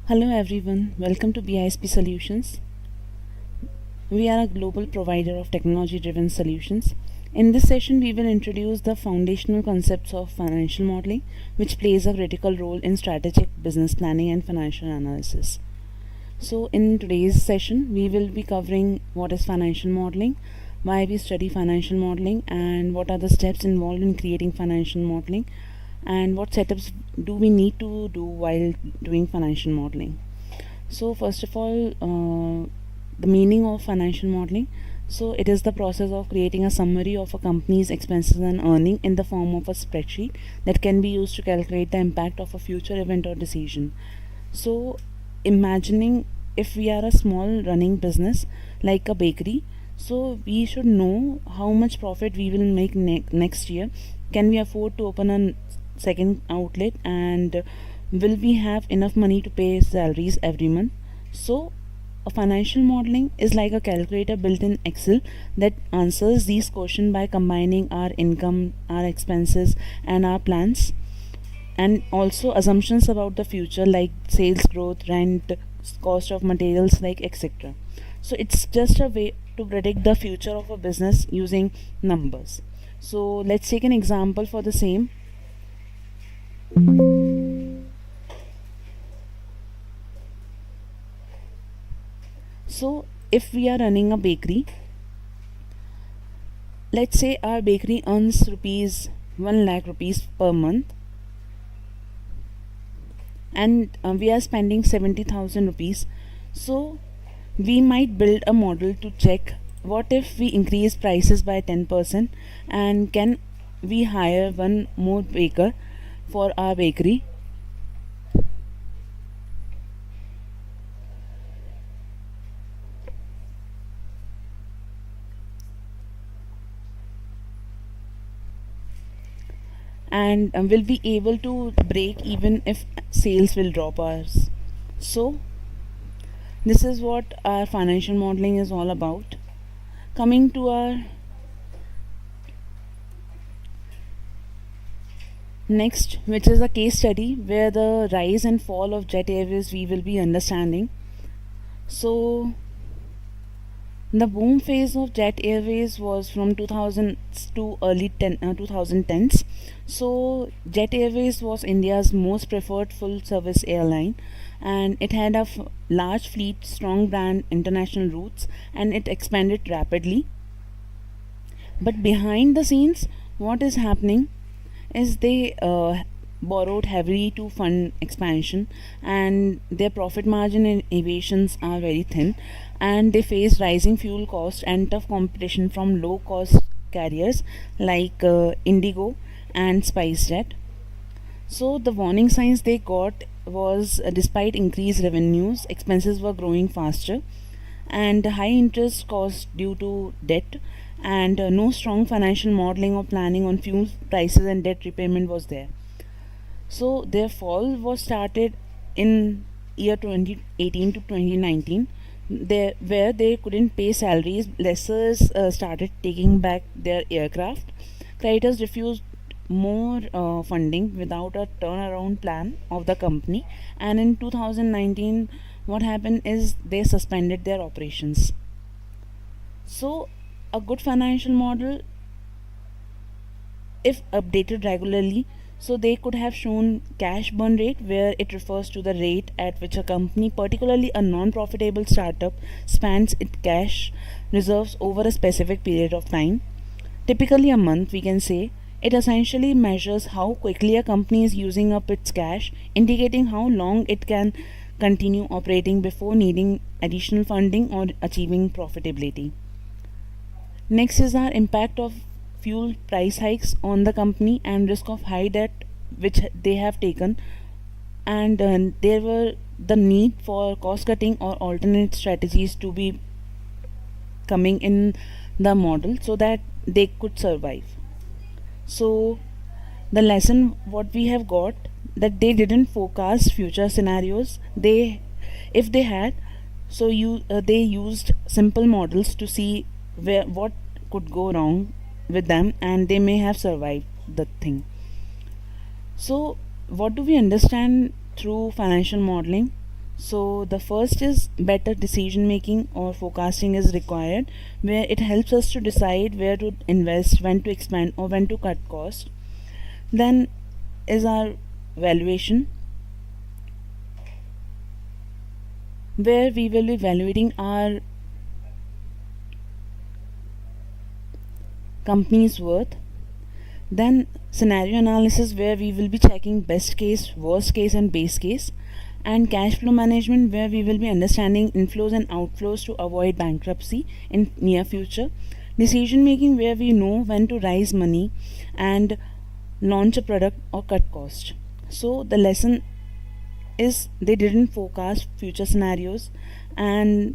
Hello everyone, welcome to BISP Solutions. We are a global provider of technology driven solutions. In this session, we will introduce the foundational concepts of financial modeling, which plays a critical role in strategic business planning and financial analysis. So, in today's session, we will be covering what is financial modeling, why we study financial modeling, and what are the steps involved in creating financial modeling, and what setups do we need to do while doing financial modeling. So, first of all, the meaning of financial modeling. So, it is the process of creating a summary of a company's expenses and earning in the form of a spreadsheet that can be used to calculate the impact of a future event or decision. So, imagining if we are a small running business like a bakery, so we should know how much profit we will make next year. Can we afford to open a second outlet, and will we have enough money to pay salaries every month? So a financial modeling is like a calculator built in Excel that answers these questions by combining our income, our expenses, and our plans, and also assumptions about the future like sales growth, rent, cost of materials, like etc. So it's just a way to predict the future of a business using numbers. So let's take an example for the same. So if we are running a bakery, let's say our bakery earns rupees 1 lakh rupees per month, and we are spending 70,000 rupees. So we might build a model to check what if we increase prices by 10%, and can we hire one more baker for our bakery. And will be able to break even if sales will drop ours. So this is what our financial modeling is all about. Coming to our next, which is a case study where the rise and fall of Jet Airways we will be understanding. So the boom phase of Jet Airways was from 2000s to early 2010s. So Jet Airways was India's most preferred full service airline, and it had a large fleet, strong brand, international routes, and it expanded rapidly. But behind the scenes, what is happening is they borrowed heavily to fund expansion, and their profit margin and evasions are very thin, and they face rising fuel costs and tough competition from low cost carriers like Indigo and SpiceJet. So the warning signs they got was, despite increased revenues, expenses were growing faster, and high interest costs due to debt, and no strong financial modeling or planning on fuel prices and debt repayment was there. So their fall was started in year 2018 to 2019, there where they couldn't pay salaries. Lessors started taking back their aircraft. Creditors refused more funding without a turnaround plan of the company, and in 2019 what happened is they suspended their operations. So a good financial model, if updated regularly, so they could have shown cash burn rate, where it refers to the rate at which a company, particularly a non-profitable startup, spends its cash reserves over a specific period of time, typically a month we can say. It essentially measures how quickly a company is using up its cash, indicating how long it can continue operating before needing additional funding or achieving profitability. Next is our impact of fuel price hikes on the company and risk of high debt which they have taken, and there were the need for cost cutting or alternate strategies to be coming in the model so that they could survive. So the lesson what we have got, that they didn't forecast future scenarios. They, if they had, so they used simple models to see where what could go wrong with them, and they may have survived the thing. So what do we understand through financial modeling? So the first is better decision making or forecasting is required, where it helps us to decide where to invest, when to expand, or when to cut cost. Then is our valuation, where we will be evaluating our company's worth. Then scenario analysis, where we will be checking best case, worst case, and base case. And cash flow management, where we will be understanding inflows and outflows to avoid bankruptcy in near future. Decision making, where we know when to raise money and launch a product or cut cost. So the lesson is they didn't forecast future scenarios, and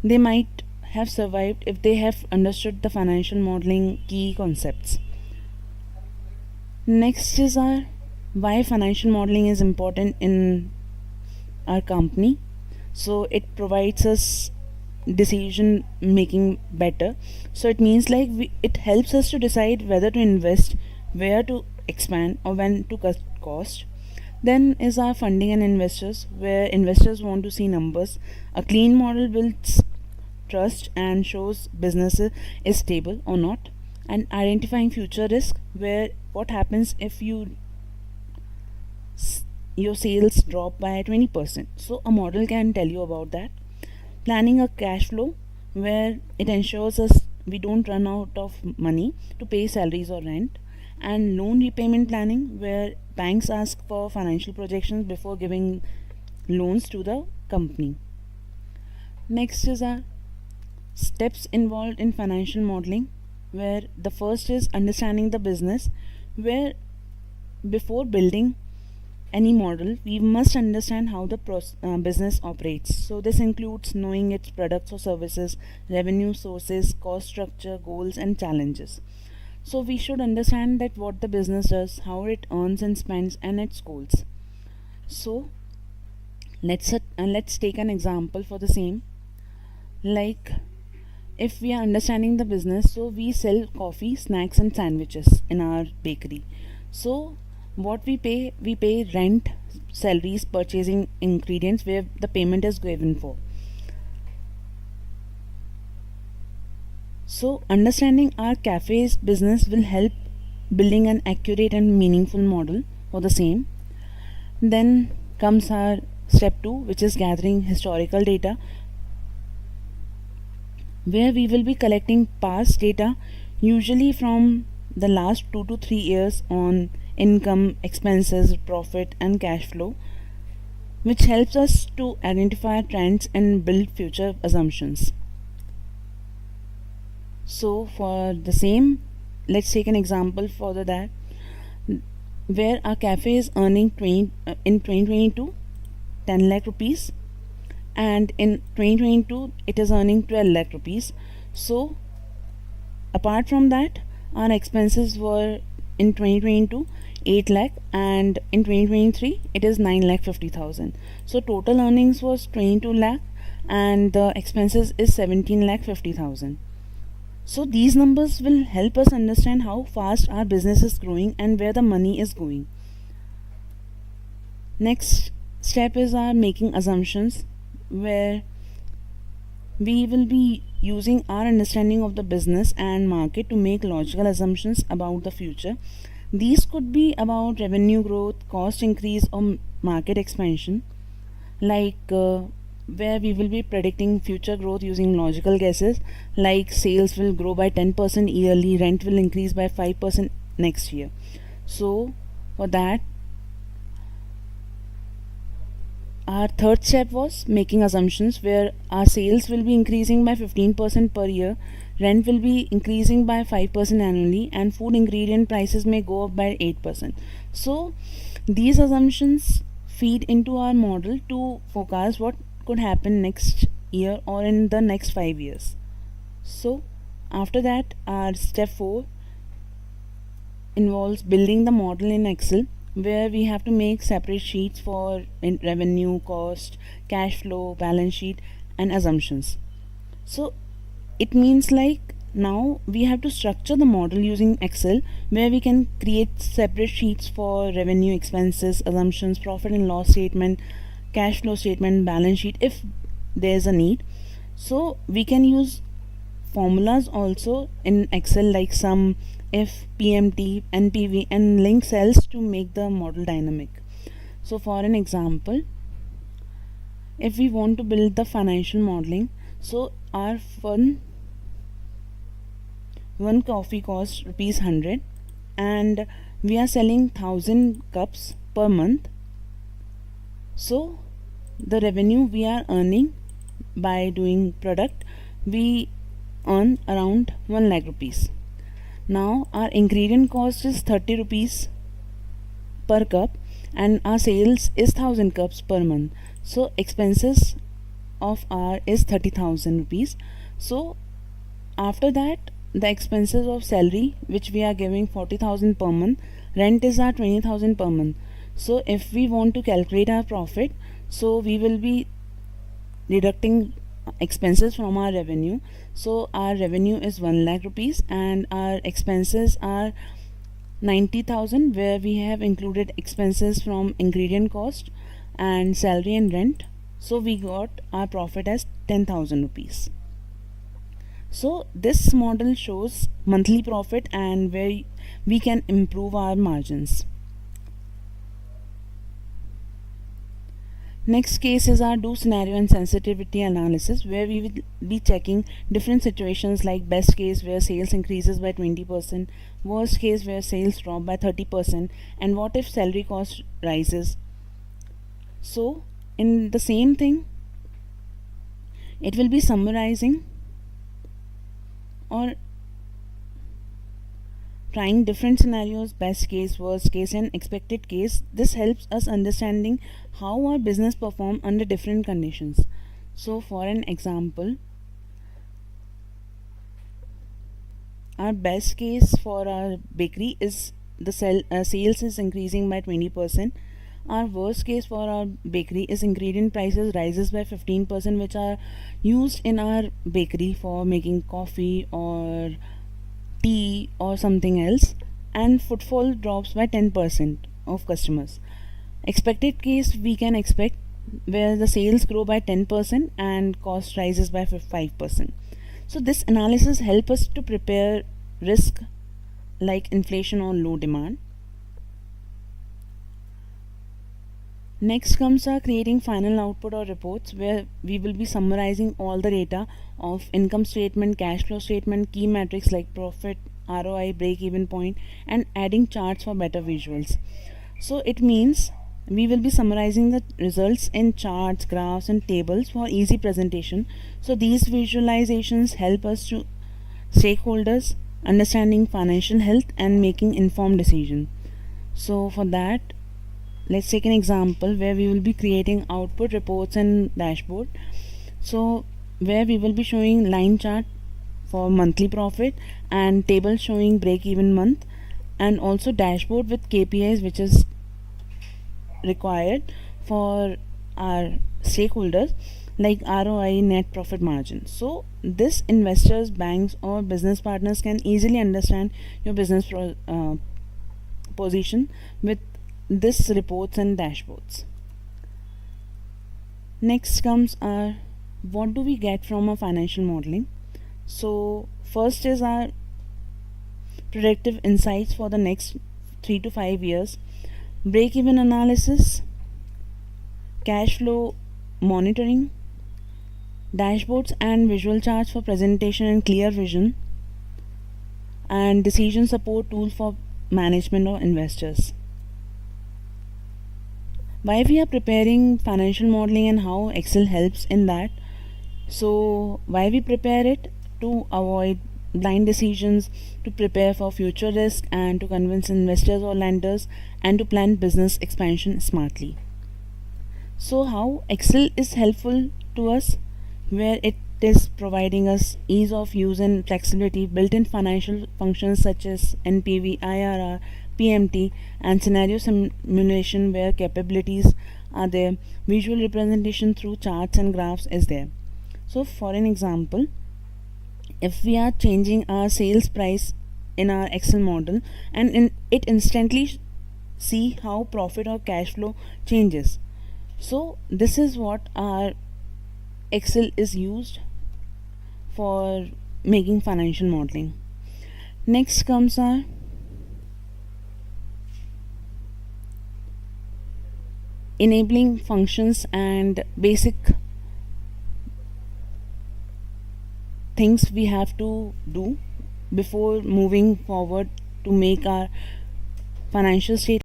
they might have survived if they have understood the financial modeling key concepts. Next is our why financial modeling is important in our company. So it provides us decision making better. So it means like it helps us to decide whether to invest, where to expand, or when to cut cost. Then is our funding and investors, where investors want to see numbers. A clean model builds trust and shows business is stable or not. And identifying future risk, where what happens if your sales drop by 20%. So a model can tell you about that. Planning a cash flow, where it ensures us we don't run out of money to pay salaries or rent. And loan repayment planning, where banks ask for financial projections before giving loans to the company. Next is our steps involved in financial modeling, where the first is understanding the business, where before building any model we must understand how the business operates. So this includes knowing its products or services, revenue sources, cost structure, goals, and challenges. So we should understand that what the business does, how it earns and spends, and its goals. So let's take an example for the same. Like, if we are understanding the business, so we sell coffee, snacks, and sandwiches in our bakery. So what we pay rent, salaries, purchasing ingredients, where the payment is given for. So understanding our cafe's business will help building an accurate and meaningful model for the same. Then comes our step 2, which is gathering historical data, where we will be collecting past data, usually from the last 2 to 3 years, on income, expenses, profit, and cash flow, which helps us to identify trends and build future assumptions. So for the same, let's take an example for that, where our cafe is earning in 2022 10 lakh rupees, and in 2022 it is earning 12 lakh rupees. So apart from that, our expenses were in 2022 8 lakh, and in 2023 it is 9 lakh 50,000. So total earnings was 22 lakh, and the expenses is 17 lakh 50,000. So these numbers will help us understand how fast our business is growing and where the money is going. Next step is our making assumptions, where we will be using our understanding of the business and market to make logical assumptions about the future. These could be about revenue growth, cost increase, or market expansion, like where we will be predicting future growth using logical guesses, like sales will grow by 10% yearly, rent will increase by 5% next year. So for that, our third step was making assumptions, where our sales will be increasing by 15% per year, rent will be increasing by 5% annually, and food ingredient prices may go up by 8%. So these assumptions feed into our model to forecast what could happen next year or in the next 5 years. So after that, our step 4 involves building the model in Excel, where we have to make separate sheets for revenue, cost, cash flow, balance sheet, and assumptions. So it means like now we have to structure the model using Excel, where we can create separate sheets for revenue, expenses, assumptions, profit and loss statement, cash flow statement, balance sheet if there is a need. So we can use formulas also in Excel like sum, if, PMT, NPV, and link cells to make the model dynamic. So for an example, if we want to build the financial modeling, so our one coffee costs rupees 100 and we are selling 1000 cups per month. So the revenue we are earning by doing product, we earn around 1 lakh rupees. Now our ingredient cost is 30 rupees per cup and our sales is 1000 cups per month. So expenses of our is 30,000 rupees. So after that, the expenses of salary which we are giving 40,000 per month, rent is our 20,000 per month. So if we want to calculate our profit, so we will be deducting expenses from our revenue. So our revenue is 1 lakh rupees and our expenses are 90,000, where we have included expenses from ingredient cost and salary and rent. So we got our profit as 10,000 rupees. So this model shows monthly profit and where we can improve our margins. Next case is our do scenario and sensitivity analysis, where we will be checking different situations like best case where sales increases by 20%, worst case where sales drop by 30%, and what if salary cost rises. So in the same thing, it will be summarizing or trying different scenarios, best case, worst case, and expected case. This helps us understanding how our business perform under different conditions. So for an example, our best case for our bakery is the sales is increasing by 20%. Our worst case for our bakery is ingredient prices rises by 15%, which are used in our bakery for making coffee or tea or something else, and footfall drops by 10% of customers. Expected case we can expect where the sales grow by 10% and cost rises by 5%. So this analysis help us to prepare risk like inflation or low demand. Next comes our creating final output or reports, where we will be summarizing all the data of income statement, cash flow statement, key metrics like profit, ROI, break even point, and adding charts for better visuals. So it means we will be summarizing the results in charts, graphs, and tables for easy presentation. So these visualizations help us to stakeholders understanding financial health and making informed decision. So for that, let's take an example where we will be creating output reports and dashboard. So where we will be showing line chart for monthly profit and table showing break even month, and also dashboard with KPIs which is required for our stakeholders like ROI, net profit margin. So this investors, banks, or business partners can easily understand your business position with this reports and dashboards. Next comes our what do we get from our financial modeling. So first is our predictive insights for the next 3 to 5 years, break even analysis, cash flow monitoring, dashboards and visual charts for presentation and clear vision, and decision support tool for management or investors. Why we are preparing financial modeling and how Excel helps in that. So why we prepare it? To avoid blind decisions, to prepare for future risk, and to convince investors or lenders, and to plan business expansion smartly. So how Excel is helpful to us, where it is providing us ease of use and flexibility, built-in financial functions such as NPV, IRR, PMT, and scenario simulation where capabilities are there. Visual representation through charts and graphs is there. So for an example, if we are changing our sales price in our Excel model, and it instantly see how profit or cash flow changes. So this is what our Excel is used for making financial modeling. Next comes our enabling functions and basic things we have to do before moving forward to make our financial statement.